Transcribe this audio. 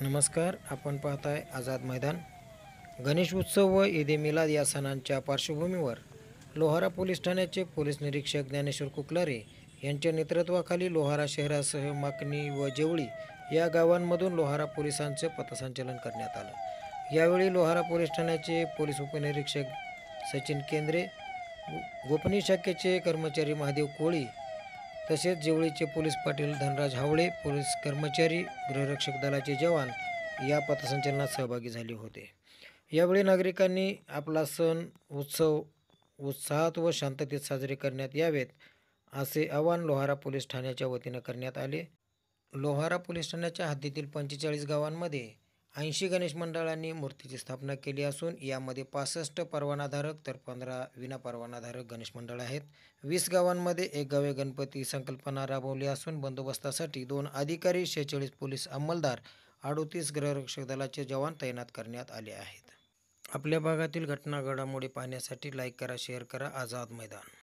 नमस्कार. आपण पाहताय आझाद मैदान. गणेश उत्सव व ईद ए मिलाद या सणांच्या पार्श्वभूमीवर लोहारा पोलीस ठाण्याचे पोलीस निरीक्षक ज्ञानेश्वर कुकलारे यांच्या नेतृत्वाखाली लोहारा शहरासह माकणी व जेवळी या गावांमधून लोहारा पोलिसांचे पथसंचलन करण्यात आलं. यावेळी लोहारा पोलीस ठाण्याचे पोलीस उपनिरीक्षक सचिन केंद्रे, गोपनीय शाखेचे कर्मचारी महादेव कोळी तसेच जेवळीचे पोलीस पाटील धनराज हावळे, पोलीस कर्मचारी, गृहरक्षक दलाचे जवान या पथसंचलनात सहभागी झाले होते. यावेळी नागरिकांनी आपला सण उत्सव उत्साहात व शांततेत साजरे करण्यात यावेत असे आवाहन लोहारा पोलीस ठाण्याच्या वतीनं करण्यात आले. लोहारा पोलीस ठाण्याच्या हद्दीतील 45 गावांमध्ये 80 गणेश मंडळांनी मूर्तीची स्थापना केली असून यामध्ये 65 परवानाधारक तर 15 विनापरवानाधारक गणेश मंडळ आहेत. 20 गावांमध्ये एक गावे गणपती संकल्पना राबवली असून बंदोबस्तासाठी 2 अधिकारी, 46 पोलीस अंमलदार, 38 गृहरक्षक दलाचे जवान तैनात करण्यात आले आहेत. आपल्या भागातील घटना घडामोडी पाहण्यासाठी लाईक करा, शेअर करा. आझाद मैदान.